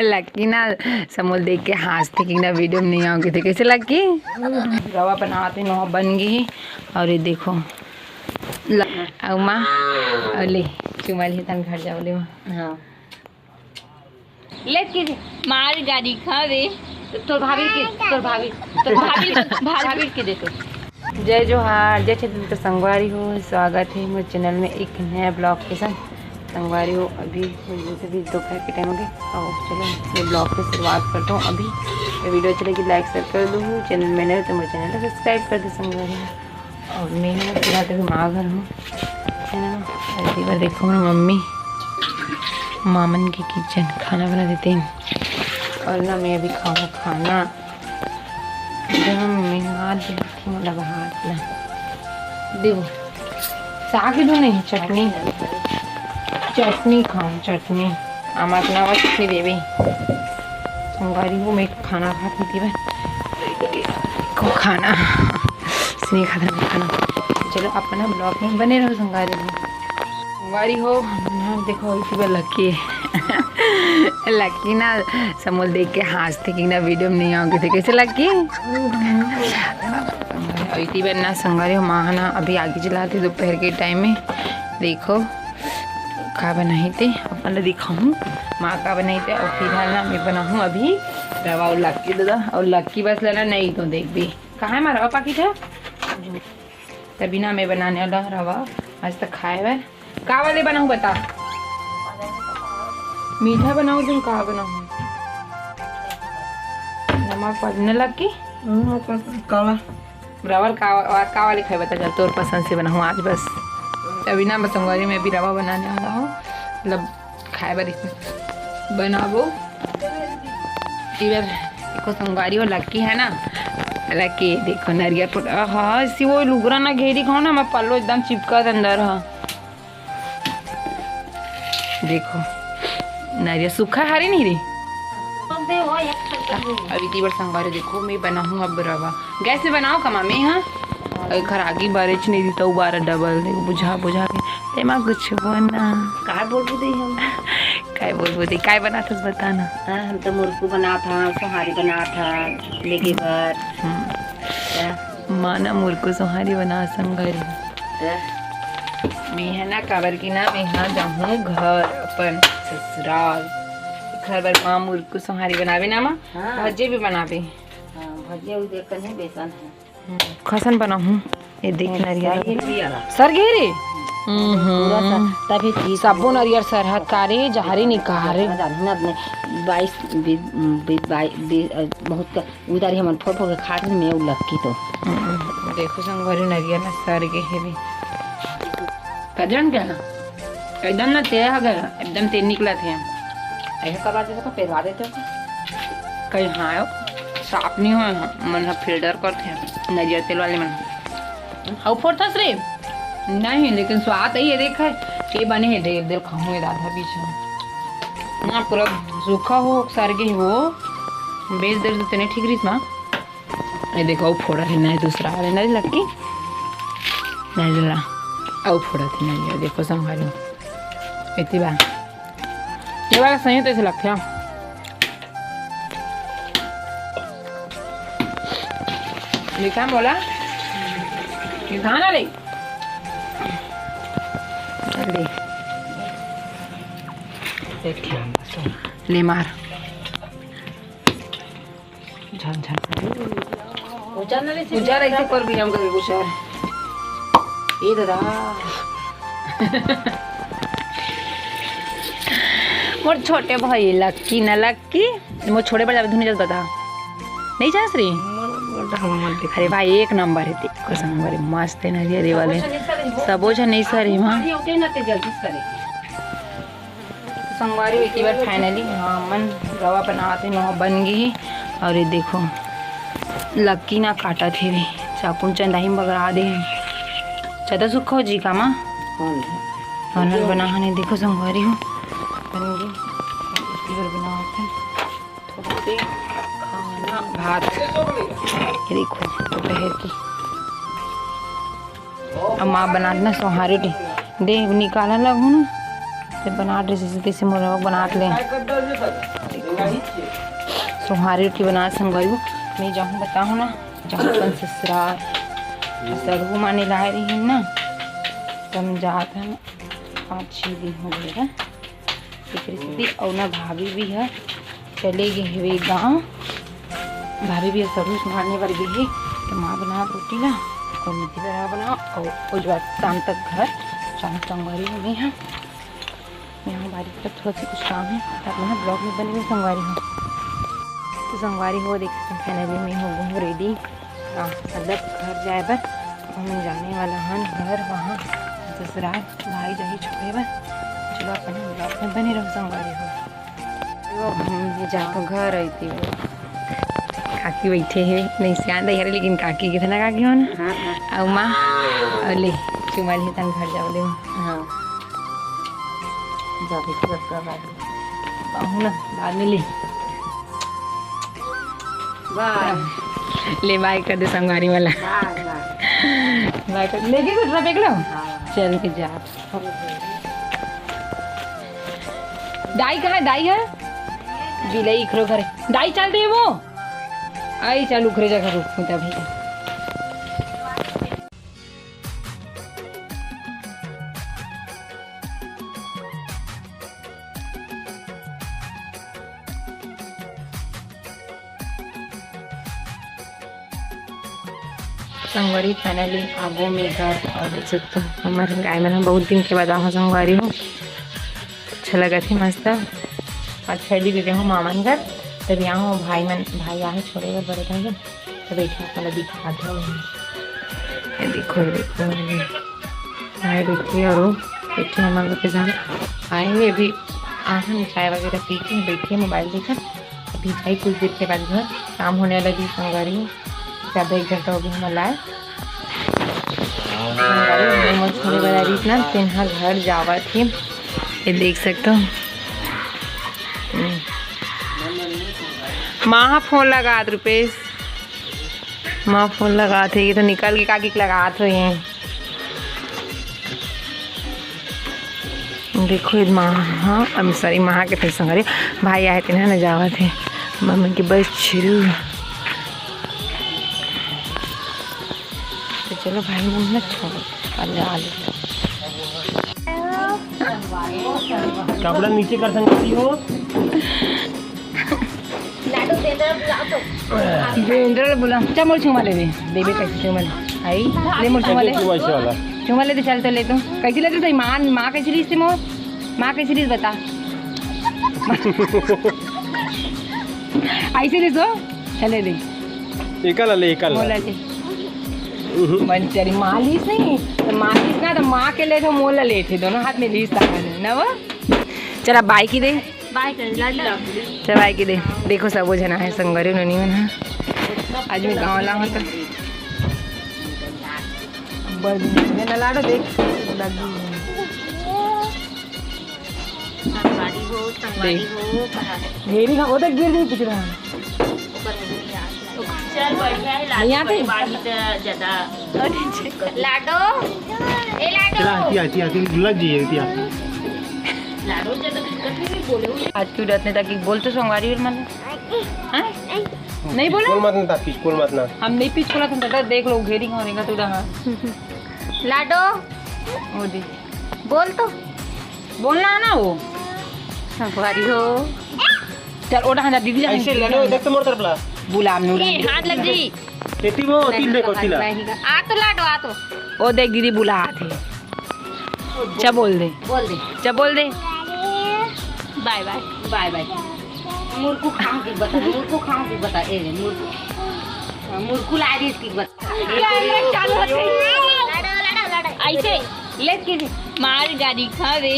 लक्की ना समोल देख के हंसते कि ना वीडियो में नहीं आओगे थे। कैसे लक्की रवा बनाते नौ बन गई। और ये देखो माँ ले चुमा ली तन घर जाओ ले हाँ लेके मार गाड़ी खावे तोर भाभी के दे तो जय जोहार जय छत्र तो संगवारी हो। स्वागत है मेरे चैनल में एक नया ब्लॉग के साथ। संगवारी हो अभी मुझे भी दोपहर के टाइम हो गए और चलो मैं ब्लॉग की शुरुआत करता हूँ। अभी ये वीडियो चलेगी लाइक शेयर कर दो। चैनल में नए तो मेरे चैनल को सब्सक्राइब कर दो संगवारी। और मैं पूरा तो माँ घर हूँ है ना। अगली बार देखो मेरी मम्मी मामन के किचन खाना बना देते हैं और ना मैं अभी खाऊँ खाना मैं हाथ लगा हाथ ला देखो साग दो नहीं चटनी चटनी खाऊँ चटनी आमाक ना चटनी देवी संगारी हो मैं खाना खाती थी को खाना इसलिए खाना चलो अपना ब्लॉग में बने रहो। संगारी हो ना देखो इसी बार लक्की लक्की ना समोल देख के हंसते कि ना वीडियो में नहीं आओगे थे। कैसे लक्की इसी बार ना संगारी हो माँ ना अभी आगे चलाते दोपहर के टाइम में देखो का बनाई थे अपना दिखाऊँ माँ का बनाई थे। और फिर ना मैं बनाऊँ अभी रवा और लक्की दादा और लक्की बस लेना नहीं तो देख भी कहाँ है हमारा रवा पाकिट है तभी ना मैं बनाने वाला रवा आज तक खाए हुए का वाले बनाऊँ बता मीठा बनाऊँ तुम कहाँ बनाऊँ नमक पड़ने लगी काला रवा का वाले खाए बता चल तोर पसंद से बनाऊँ आज बस। अभी ना मैं संगवारी में भी रवा बनाने वाला हूँ मतलब खाए बार इसमें बनाबो देखो संगवारी और लक्की है ना लक्की देखो नारियल पुट हाँ इसी वो लुगरा ना घेरी खाओ ना मैं पल्लो एकदम चिपका अंदर हाँ देखो नारियल सूखा हरी नहीं रही अभी तीबर संगवारी देखो मैं बनाऊँ अब रवा गैस में बनाओ कमा में हाँ घर आगे बारिश नहीं दी तो बारह डबल देखो बुझा के तेमा कुछ बना काय बोलबू दे हम काय बोलबू दे काय बना था बताना। हम तो मुर्गू बना था सोहारी बना था लेके पर माना मुर्गू सोहारी बना संगरी मैं है ना काबर की ना मैं यहाँ जाऊँ घर अपन ससुराल घर पर माँ मुर्गू सोहारी बनावे ना माँ भजे भी बनावे भजिया देख कर बेसन है खसन बनाऊँ ये देख नारियल सर घेरे तभी सबो नारियल सरहद कारे जहरी निकारे 22 बहुत उधर ही मन फोटो के खाट में लक्की तो देखो संगवारी नारियल ना सर के है भी कजन क्या एकदम ना तेरा है गया एकदम तेल निकला थे ऐसा करवा देते तो पेरवा देते कहीं हाँ साफ नहीं हो मन फिल्टर करते नारियल तेल वाले मन हाउ फोर था रे नहीं लेकिन स्वाद ही है देखा ये बने है देर देर खाऊंगे दादा बीच ना पूरा सूखा हो सरगे हो बेच देर तो तेने ठीक रही माँ ये देखो फोड़ा है नहीं दूसरा वाले नहीं लक्की नहीं जरा आओ फोड़ा थी नहीं देखो संभालो इतनी बार ये वाला सही तो ऐसे लगते हैं लिखा बोला ये खाना ले ले मार झन झन पूजा रही पर भी हम कभी कुछ ये दादा मोर छोटे भाई लक्की न लक्की मोर छोटे पर जावे धुनी जल बता नहीं जा श्री अरे भाई एक नंबर है देखो संगवारी मस्त है नारियल वाले सबो जन नहीं सर मां संगवारी एक बार फाइनली हाँ मन रवा बनाते नौ बन गई। और ये देखो लक्की ना काटा थे भी चाकू चंदाही बगड़ा दे ज़्यादा सूखा हो जी का माँ खाना बना नहीं देखो संगवारी हो बन गई बना थोड़ा से खाना भात ये देखो दोपहर की अब माँ बना देना सोहारी दे निकालने लगूँ ना बना जैसे तैसे मुर्गा बना ले देखो सोहारी रोटी बना संगवारी हो। मैं जाऊँ बताऊँ ना, जाऊँ अपन ससुराल सड़ू माने लाए रही है ना, तब जात है 5-6 दिन हो गए है स्थिति। और ना भाभी भी है चले गए हुए गाँव, भाभी भी सड़ू मारने पर गई है। तो माँ बना रोटी ना और मिट्टी बना बनाओ और उस बाद शाम तक घर शाम संगवारी हो गई हैं। यहाँ बारिश का थोड़ा सा कुछ काम है, तब ना ब्लॉग में बने हुए संगवारी हो। तो संगवारी हो देख सकते हैं फाइनली मैं हो गई हूँ रेडी, मतलब घर जाए पर हम जाने वाला हन घर, वहाँ ससुराल भाई जाही छोड़े पर। चलो अपन ब्लॉग में बने रहो संगवारी हो। हम जाकर घर आई थी, काकी बैठे है नहीं सियान दही, लेकिन काकी कितना काकी हो ना और माँ और ले चुमा ले तन घर जाओ ले। हाँ जाओ कहूँ ना बाद में ले ले बाय कर दे संगवारी वाला बाय कर लेके दूसरा देख लो। चल के जा दाई कहाँ है? दाई है बिलाई इखरो करे दाई चल रही है वो आई चालू करे जगह रुक भैया। संगवारी फाइनली आगो में घर और देख सकते हो हमारे गाय में हम बहुत दिन के बाद आहो संगवारी हो। अच्छा लगा थी मस्त। अच्छा दी गए हो मामन घर, तब यहाँ हो भाई आए छोड़े हुए बड़े भाई तो बैठे अपना दिखा दो। देखो देखो भाई बैठे और वो बैठे हमारे के साथ आएंगे अभी आहन चाय वगैरह पी के बैठे मोबाइल देखकर। अभी जाए कुछ देर के बाद घर काम होने वाला भी संगवारी ज़्यादा 1 घंटा हो गया हमारा लाए छोड़े वाला रीत ना तेना घर जावा थे। ये देख सकते हो माँ फोन लगा रुपेश, माँ फोन लगा थे, ये तो निकल के काकी लगा थे। देखो माँ हाँ सॉरी माँ के थे संगवारी भाई आए थे ना जावा थे मम्मी के बस शुरू। तो चलो भाई ना छोड़ो कपड़ा नीचे कर सकती हो। इंद्र बोला चा मोर चुमा ले बेबे कैसे चुमा ले आई ले मोर चुमा ले तो चल तो ले तो कैसे ले तो माँ कैसे ली इससे मोर माँ कैसे ली बता ऐसे ली तो चले दे मोला ले मन तेरी माँ लीस नहीं तो माँ लीस ना तो माँ के ले तो मोला ले थे दोनों हाथ में लीस ना वो। चला बाइक ही दे चल बाइक ही दे। देखो सब वो जना है संगवारी नहीं बना आज मैं गाँव ला हूँ तो न लाडो देख घेरी वो तो गिर नहीं पिछड़ा लाडो ए लाडो लग जाइए आज क्यों रहते तक बोल तो संगवारी मन नहीं बोले स्कूल मत ना हम नहीं पीछ बोला था देख लो घेरी हो रहेगा तू लाडो वो दी बोल तो बोलना है ना वो संगवारी हो। चल ओटा हंजा दीदी ऐसे लड़ो देख तो मोर तरफ ला बुला हाथ लग जी खेती वो तीन देखो तिला आ तो लाडो आ तो ओ देख दीदी बुला थे चा बोल दे चा बोल दे बाय बाय बाय बाय। मुर्कू खाऊं की बता ए मुर्कू ला रही इसकी बता ऐसे ले के मार गाड़ी खा रे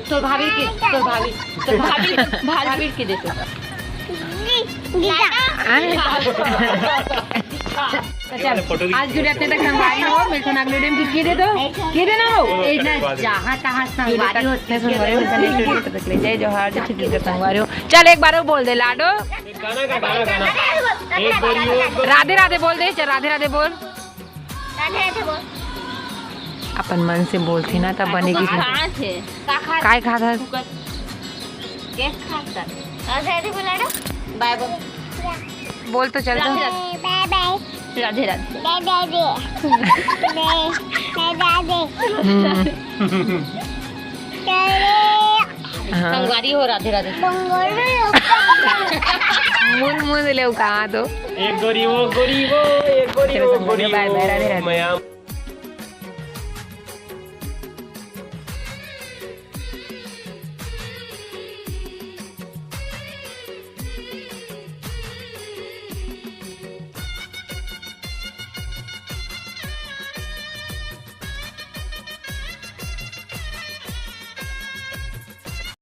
तो भाभी के दे तो आज जो रहते तक संगवारी हो मेरे को नागलो डेम की दे दो के देना हो ए ना जहां तहां संगवारी होते संगवारी हो तक ले जाए जोहार जो छुट्टी का संगवारी हो। चल एक बार वो बोल दे लाडो राधे राधे बोल दे चल राधे राधे बोल अपन मन से बोलती ना तब बनेगी। काय खाता राधे बोला दो बाय बोल बोल तो चल राधे राधे राधे हाँ संगवारी हो राधे राधे मुन मुन ले कहा तो एक गोरी वो एक गोरी चलो वो संग, बाय बाय, राधे राधे। मैं